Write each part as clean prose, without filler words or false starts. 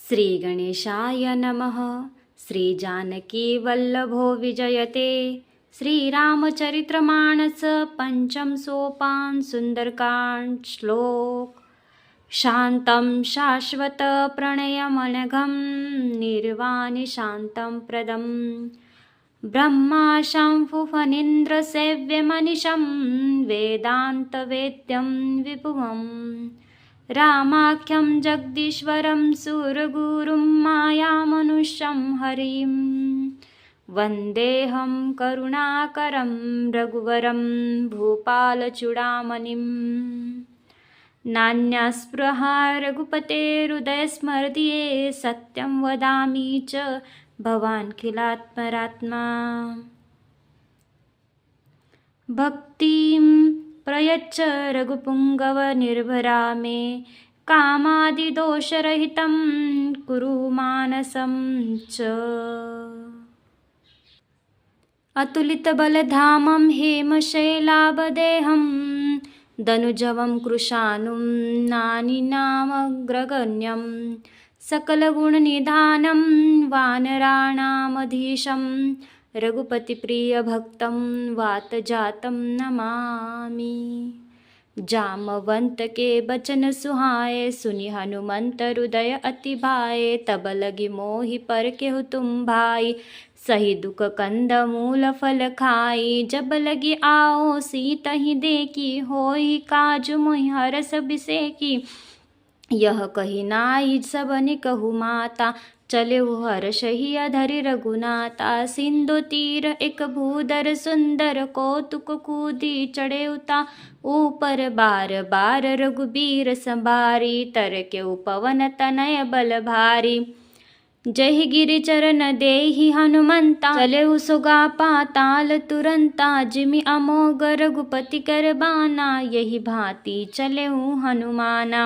श्रीगणेशाय नमः। श्रीजानकीवल्लभो विजयते। श्रीरामचरितमानस पंचम सोपान सुंदरकांड श्लोक। शान्तं शाश्वत प्रणयमनघं निर्वाणि शान्तं प्रदं ब्रह्मा शंभुफणीन्द्रसेव्यमनिशं वेदान्तवेद्यं विभुवम् रामाख्यं जगदीश्वरं सुरगुरुं मायामनुष्यं हरिं वन्देऽहं करुणाकरं रघुवरं भूपालचूडामणिम् नान्यास्पृहा रघुपतेरुदयस्मर्दये सत्यं वदामि च भवान् खिलात्मरात्मा भक्तिं प्रयच्छ रघुपुङ्गव निर्भरा मे कामादिदोषरहितं कुरु मानसं च अतुलितबलधामं हेमशैलाभदेहं दनुजवं कृशानुं नानिनामग्रगण्यं सकलगुणनिधानं वानराणामधीशं रघुपतिप्रियभक्तं वातजातं नमामि। जामवंत के बचन सुहाए सुनि हनुमंत हृदय अति भाए तब लगी मोहि पर केहु तुम भाई सही दुख कंद मूल फल खाई जब लगी आओ सीत ही देखी होई काजु मोहि हरस बिसेकी यह कही नाई सबनि कहु माता चले हर्षहि अधरि रघुनाथा सिंधु तीर एक भूधर सुंदर कौतुक कूदी चढ़े उता ऊपर बार बार रघुबीर संभारी तर के पवन तनय बल भारी जय गिरि चरण देहि हनुमंता चले सुगा पाताल तुरंता जिमि अमोघ रघुपति कर बाना यही भांति चले हनुमाना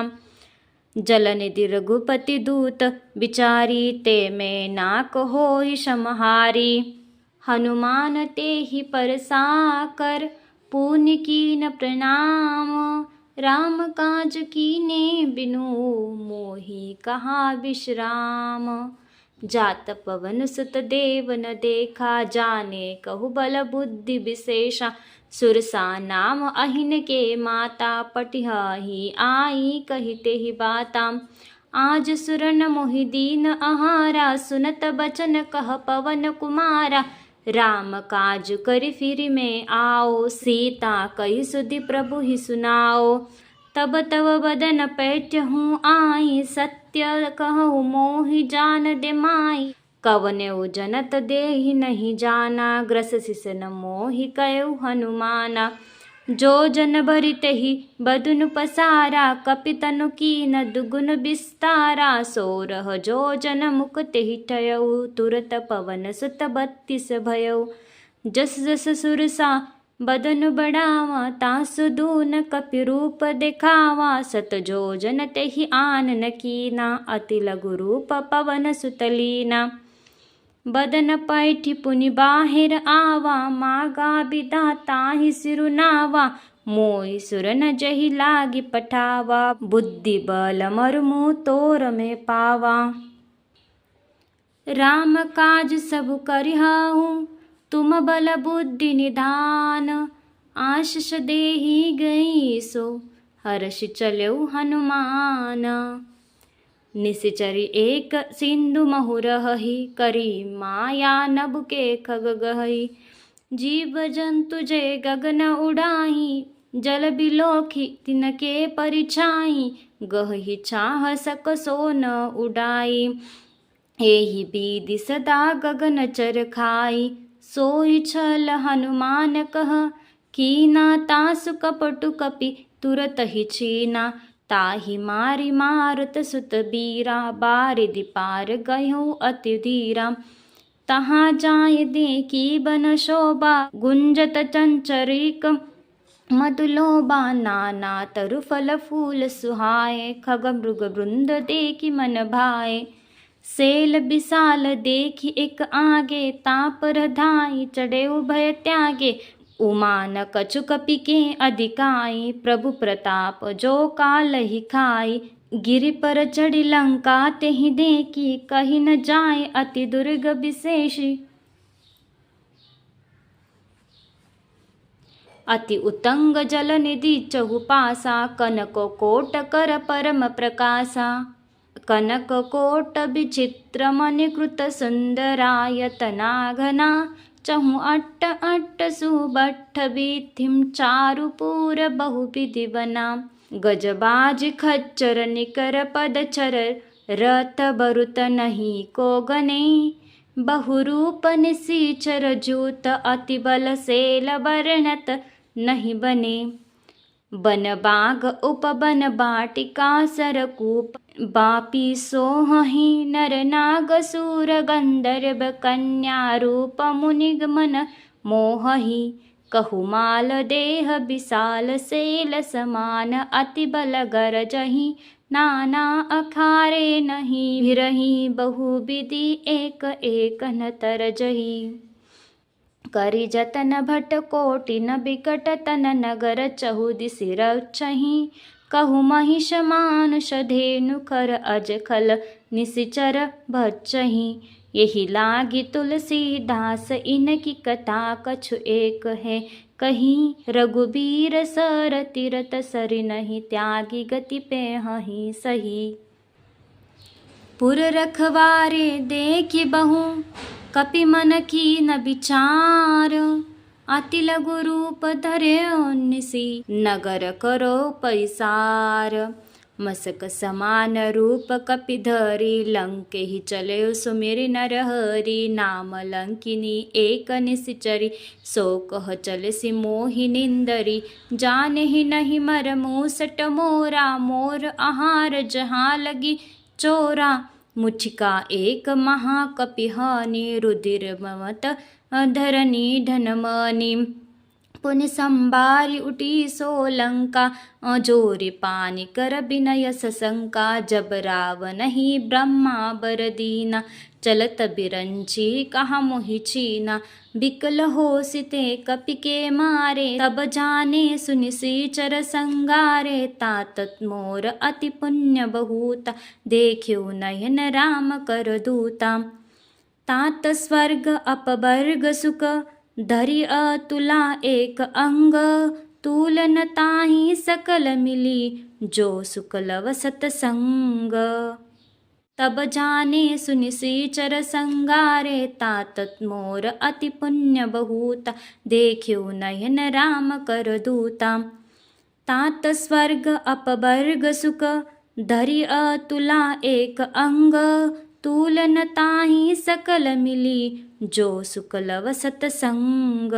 जलनिधि रघुपति दूत बिचारी ते में नाक होई समहारी हनुमान ते ही परसाकर पुण्य कीन प्रणाम राम काज कीने बिनु मोहि कहा विश्राम जात पवन सुत देव न देखा जाने कहु बल बुद्धि विशेषा सुरसा नाम अहिन के माता पटिहाही आई कहते ही बाता आज सुरन मोहि दीन आहारा सुनत बचन कह पवन कुमारा राम काज करि फिर में आओ सीता कही सुधि प्रभु ही सुनाओ तब तब बदन पैठ्यहूँ आई सत्य कहूँ मोहि जान दे माई कवने जनत देहि नहीं जाना ग्रस शिसन मोहि कयु हनुमाना जो जन भरिते ही बदुन पसारा कपितनु कीन दुगुन विस्तारा सोरह जो जन मुकते ही ठयऊ तुरत पवन सुत 32 भयऊ जस जस सुरसा बदन बढ़ावा तासु दून कपि रूप दिखावा सत जो जन ते ही आन न कीना अति लघु रूप पवन सुतलीना बदन पैठी पुनि बाहिर आवा मागा विधाता ही सिरुनावा मोई सुरन जही लागी पठावा बुद्धि बल मरमु तोर में पावा राम काज सब करिहाहू तुम बल बुद्धि निधान आशीष देहि गई सो हर्ष चलऊ हनुमान निशिचरी एक सिंधु महुरहि करी माया नभ के खग गहई जीव जंतु जय गगन उड़ाई जल बिलोखी तिनके परिछाई गहि छाह सक सो न उड़ाई एहि बीधि सदा गगन चर खाई सोई छल हनुमान कह कीना तासु कपटु कपि तुरत ही छीना ताहि मारि मारुत सुत बीरा बारिधि पार गयहु अति धीरा तहाँ जाय देखी बन शोभा गुंजत चंचरिक मधुलोबा नाना तरु फल फूल सुहाए खग मृग वृंद देखी मन भाए सेल विशाल देखी एक आगे तापर धाई चढ़े उभय त्यागे उमान कछु कपि के अधिकाई प्रभु प्रताप जो काल ही खाई गिरि पर चढ़ी लंका तेहि देखी, कही न जाए अति दुर्ग विशेषी। अति उतंग जल निधि चहुपासा, कनक कोट कर परम प्रकाशा। कनक कोट विचित्र मणिकृत सुंदरायतना घना, चहु अट्ट अट्ट सुबट्ठ वीथिं चारुपूर बहुविधि बना। गजबाज खच्चर निकर पदचर, रथ बरुत नहीं को गने। बहुरूप निशिचर जूत, अति बल सेल वर्णत नहीं बने। बन बाग उपबन बाटिका सरकूप, बापी सोहहि नर नाग सूर गंधर्व कन्या रूप मुनिग मन मोहहि। कहुमाल देह विशाल सेल समान, अति बल गरजहि नाना अखारे नहीं। भिरहि बहुविधि एक एक न तरजहि। करि जतन भट कोटि न बिकट तन, नगर चहु दिसि रक्षहि। कहु महिष मानुष धेनु खर, अज खल निशिचर भक्षहि। यही लागी तुलसीदास इनकी कथा, कछु एक है कही। रघुबीर सर तीरथ सरि नहीं, त्यागी गति पेहहि सही। पुर रखवारे देखि बहु, कपि मन कीन विचार। अति लघु रूप धर्यो निसि, नगर करो पैसार। मसक समान रूप कपि धरि, लंकेहि चले सुमिरि नरहरि। नाम लंकिनी एक निशिचरी, सो कह चलसि मोहि निंदरी। जानहि नहीं मर मूसट मोरा, मोर आहार जहाँ लगी चोरा। मुछिका एक महाकपिहानि, रुधिर ममत धरनी धनमणि। पुनि संबारि उठी सो लंका, जोरि पानि कर बिनय सशंका। जब रावणहि ब्रह्मा बर दीना, चलत बिरंची कहा मोहि छीना। बिकल होसि ते कपि के मारे, तब जाने सुनि श्रीचर संगारे। तात मोर अति पुण्य बहुता, देख्यो नयन राम कर दूता। तात स्वर्ग अपवर्ग सुख, धरि अतुला एक अंग। तुलन ताहि सकल मिली, जो सुख लव सतसंग। तब जाने सुनि श्रीचर संगारे, तात मोर अति पुण्य बहुता। देख्यो नयन राम कर दूता। तात स्वर्ग अपवर्ग सुख, धरि अतुला एक अंग। तुलन ताहि सकल मिली, जो सुख लव सतसंग।